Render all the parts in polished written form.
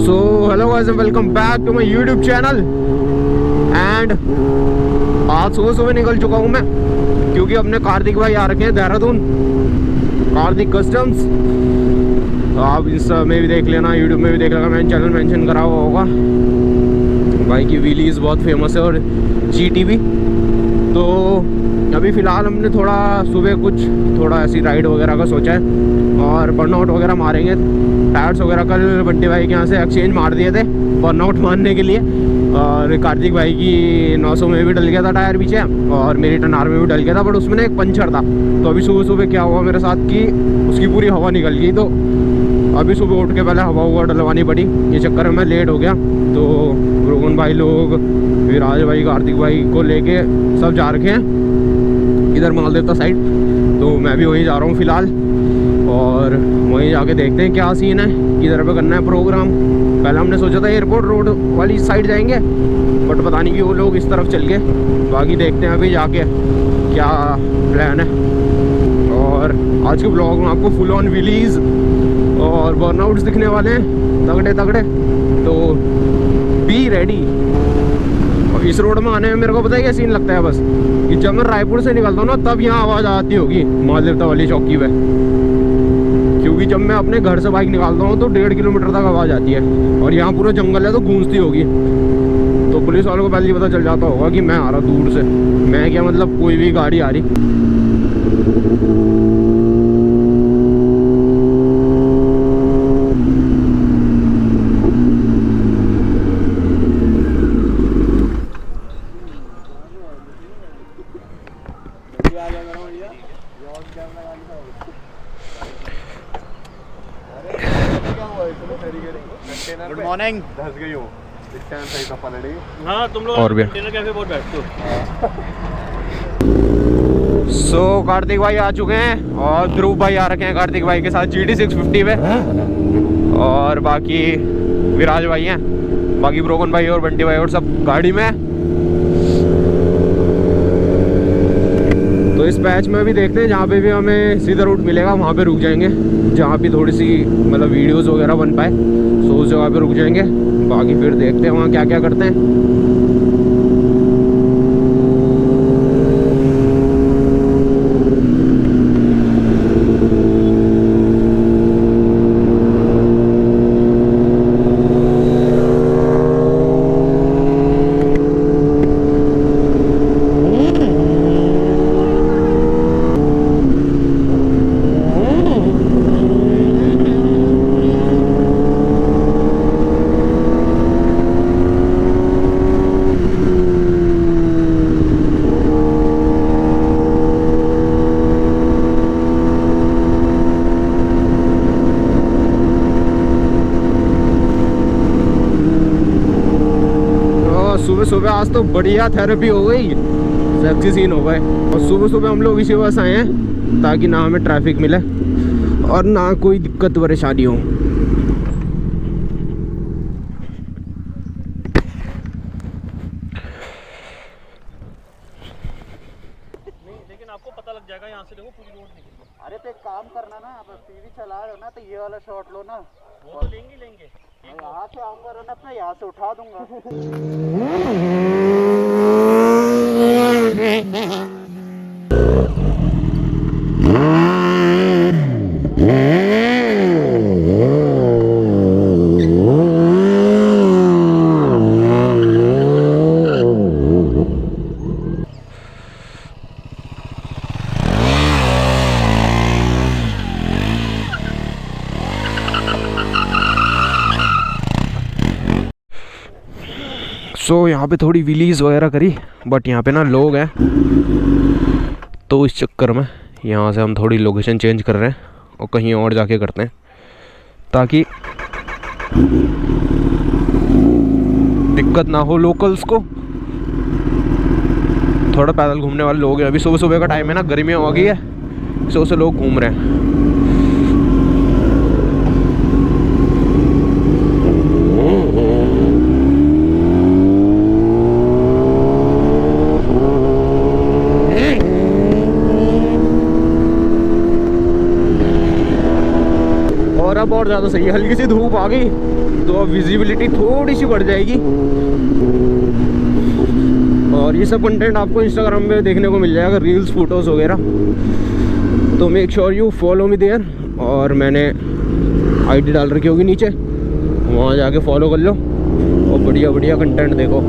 So hello guys and welcome back to my YouTube channel. And आज सुबह सुबह निकल चुका हूँ मैं, क्योंकि अपने कार्तिक भाई आ रखे हैं देहरादून, कार्तिक कस्टम्स। आप इंस्टा में भी देख लेना, यूट्यूब में भी देख लेना, मैंने चैनल मेंशन करा हुआ होगा। भाई की व्हीलीज बहुत फेमस है और GT भी। तो अभी फ़िलहाल हमने थोड़ा सुबह थोड़ा ऐसी राइड वगैरह का सोचा है और बर्नआउट वगैरह मारेंगे। टायर्स वगैरह कल बंटी भाई के यहाँ से एक्सचेंज मार दिए थे बर्नआउट मारने के लिए, और कार्तिक भाई की 900 में भी डल गया था टायर पीछे, और मेरी टनार में भी डल गया था, बट उसमें ना एक पंचर था। तो अभी सुबह सुबह क्या हुआ मेरे साथ कि उसकी पूरी हवा निकल गई। तो अभी सुबह उठ के पहले हवा डलवानी पड़ी, ये चक्कर में मैं लेट हो गया। तो रोहन भाई लोग, विराज भाई, कार्तिक भाई को लेके सब जा रखे हैं इधर मालदेवता साइड। तो मैं भी वहीं जा रहा हूँ फ़िलहाल, और वहीं जाके देखते हैं क्या सीन है, किधर पे करना है प्रोग्राम। पहले हमने सोचा था एयरपोर्ट रोड वाली साइड जाएंगे, बट पता नहीं कि वो लोग इस तरफ चल गए। बाकी देखते हैं अभी जाके क्या प्लान है। और आज के ब्लॉग में आपको फुल ऑन व्हीलीज और बर्नआउट्स दिखने वाले हैं तगड़े तगड़े, तो बी रेडी। और इस रोड में आने में मेरे को पता है क्या सीन लगता है, बस कि जब मैं रायपुर से निकलता हूँ ना, तब यहाँ आवाज़ आती होगी मालदेवता वाली चौकी पे, क्योंकि जब मैं अपने घर से बाइक निकालता हूँ तो 1.5 किलोमीटर तक आवाज़ आती है, और यहाँ पूरा जंगल है तो गूंजती होगी। तो पुलिस वालों को पहले ही पता चल जाता होगा कि मैं आ रहा दूर से। मैं क्या मतलब, कोई भी गाड़ी आ रही। Good morning. धस गई हो इस टाइम सही दफा लड़ी। हाँ तुम लोग और भी डिनर कैफे बहुत बैठते हो। सो कार्तिक भाई आ चुके हैं और ध्रुव भाई आ रखे हैं कार्तिक भाई के साथ GT 650 पे, और बाकी विराज भाई हैं, बाकी ब्रोकन भाई और बंटी भाई और सब गाड़ी में। तो इस पैच में भी देखते हैं, जहाँ पे भी हमें सीधा रूट मिलेगा वहाँ पे रुक जाएंगे, जहाँ भी थोड़ी सी मतलब वीडियोस वगैरह बन पाए, सो उस जगह पे रुक जाएंगे। बाकी फिर देखते हैं वहाँ क्या क्या करते हैं। सुबह सुबह आज तो बढ़िया थेरेपी हो गई, सेक्सी सीन हो गए। और सुबह सुबह हम लोग इसी बस आए हैं ताकि ना हमें ट्रैफिक मिले और ना कोई दिक्कत परेशानी हो। लेकिन आपको पता लग जाएगा यहाँ से, देखो पूरी रोड निकली। अरे तो एक काम करना ना, आप टीवी चला रहे हो ना, तो ये वाला शॉट लो ना। वो तो लेंगे। यहाँ से आऊंगा ना, अपना यहाँ से उठा दूंगा। सो यहाँ पे थोड़ी व्हीलीज वगैरह करी, बट यहाँ पे ना लोग हैं, तो इस चक्कर में यहाँ से हम थोड़ी लोकेशन चेंज कर रहे हैं और कहीं और जाके करते हैं, ताकि दिक्कत ना हो लोकल्स को। थोड़ा पैदल घूमने वाले लोग हैं, अभी सुबह सुबह का टाइम है ना, गर्मी हो गई है, सो से लोग घूम रहे हैं। और अब और ज़्यादा सही है, हल्की सी धूप आ गई तो अब विजिबिलिटी थोड़ी सी बढ़ जाएगी और ये सब कंटेंट आपको इंस्टाग्राम पे देखने को मिल जाएगा, रील्स फोटोज़ वगैरह। तो make sure you follow me there, और मैंने आईडी डाल रखी होगी नीचे, वहाँ जाके फॉलो कर लो और बढ़िया बढ़िया कंटेंट देखो।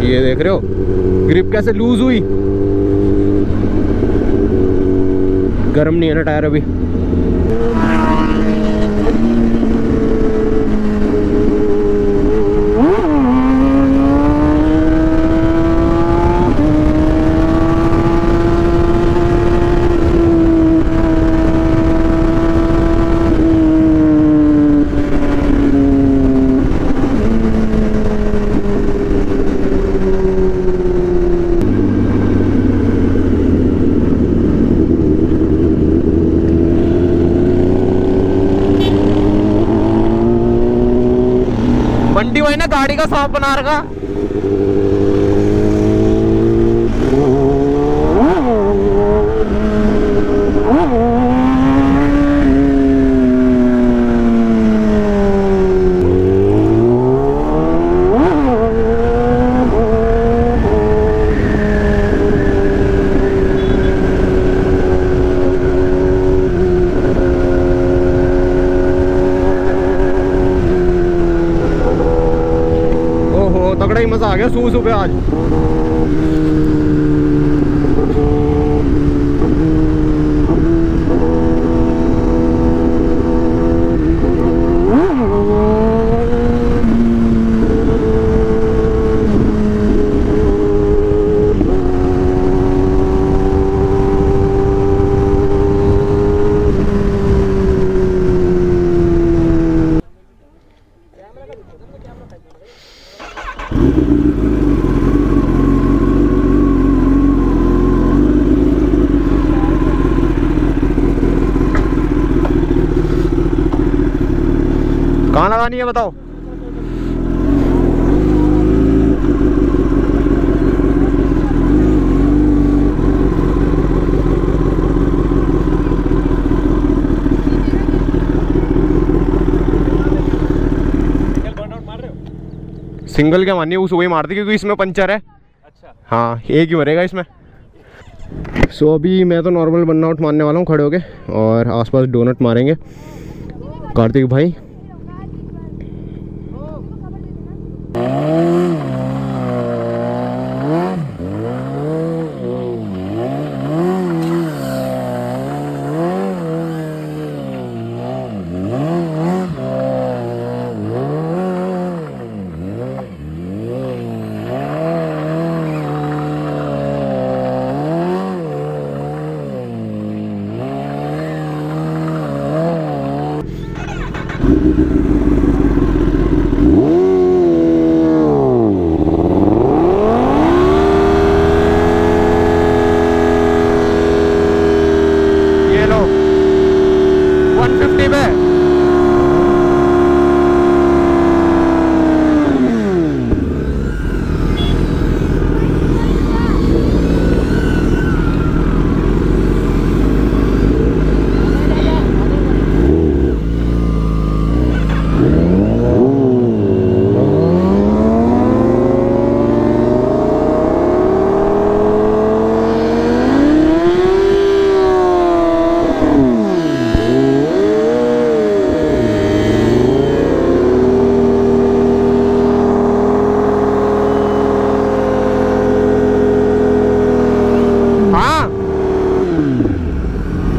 ये देख रहे हो ग्रिप कैसे लूज हुई, गर्म नहीं है ना टायर अभी। बंटी भाई ने गाड़ी का सांप बना रखा। तगड़ा ही मजा आ गया सुबह पे आज। कहाँ लगानी है बताओ? सिंगल क्या मानिए, उस वही मार दी क्योंकि इसमें पंचर है। अच्छा हाँ, एक ही भरेगा इसमें। सो अभी मैं तो नॉर्मल बर्नआउट मारने वाला हूँ खड़े होके, और आसपास डोनट मारेंगे कार्तिक भाई। ये लो 150 पे।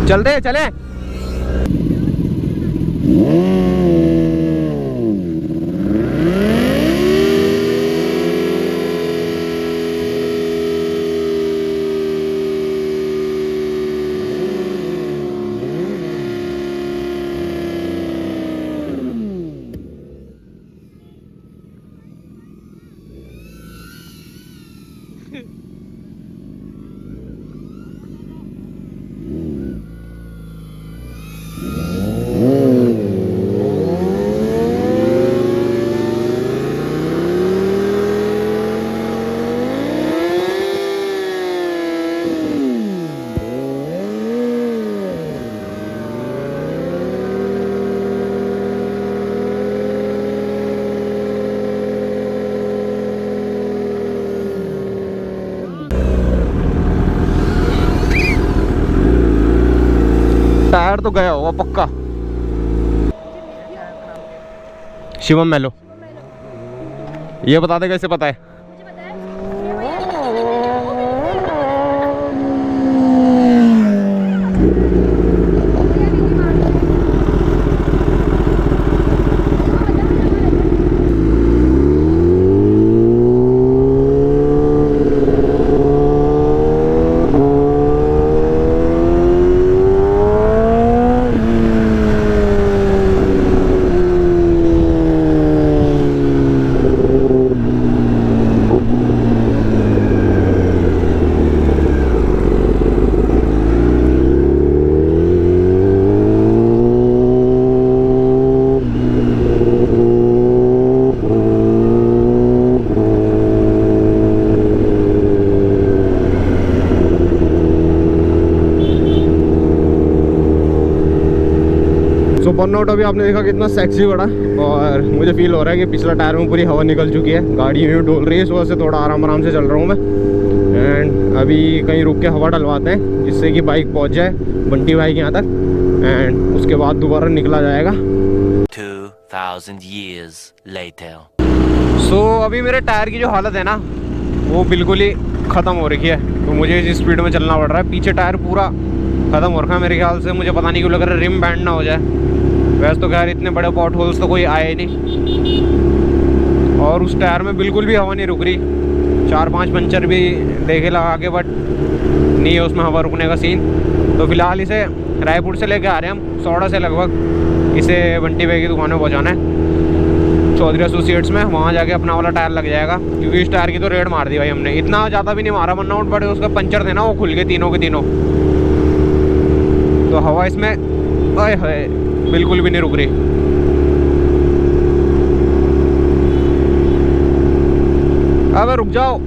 चलते चले। है। . . . . . . . . . . . . . . . . . . . . . . . . . . . . . . . . . . . . . . . . . . . . . . . . . 。 . है। टायर तो गया होगा पक्का। शिवम मेलो, ये बता दे कैसे पता है? तो बर्नआउट अभी आपने देखा कितना सेक्सी बड़ा, और मुझे फील हो रहा है कि पिछला टायर में पूरी हवा निकल चुकी है। गाड़ी यूँ डोल रही है, इस वजह से थोड़ा आराम से चल रहा हूँ मैं। एंड अभी कहीं रुक के हवा डलवाते हैं जिससे कि बाइक पहुँच जाए बंटी भाई के यहाँ तक, एंड उसके बाद दोबारा निकला जाएगा। 2000 years later. सो अभी मेरे टायर की जो हालत है ना वो बिल्कुल ही ख़त्म हो रखी है, तो मुझे इस स्पीड में चलना पड़ रहा है। पीछे टायर पूरा ख़त्म हो रखा है मेरे ख्याल से, मुझे पता नहीं क्यों लग रहा है रिम बैंड ना हो जाए। वैसे तो खैर इतने बड़े पॉट होल्स तो कोई आए नहीं, और उस टायर में बिल्कुल भी हवा नहीं रुक रही। 4-5 पंचर भी देखे लगा के, बट नहीं है उसमें हवा रुकने का सीन। तो फिलहाल इसे रायपुर से लेके आ रहे हैं हम, सौड़ा से लगभग। इसे बंटी भाई की दुकान में पहुँचाना है, चौधरी एसोसिएट्स में। वहाँ जाके अपना वाला टायर लग जाएगा, क्योंकि इस टायर की तो रेड मार दी भाई हमने। इतना ज़्यादा भी नहीं मारा बर्नआउट, बट उसका पंचर थे ना वो खुल गए तीनों के तीनों। तो हवा इसमें ओए होए बिल्कुल भी नहीं रुक रही। अबे रुक जाओ।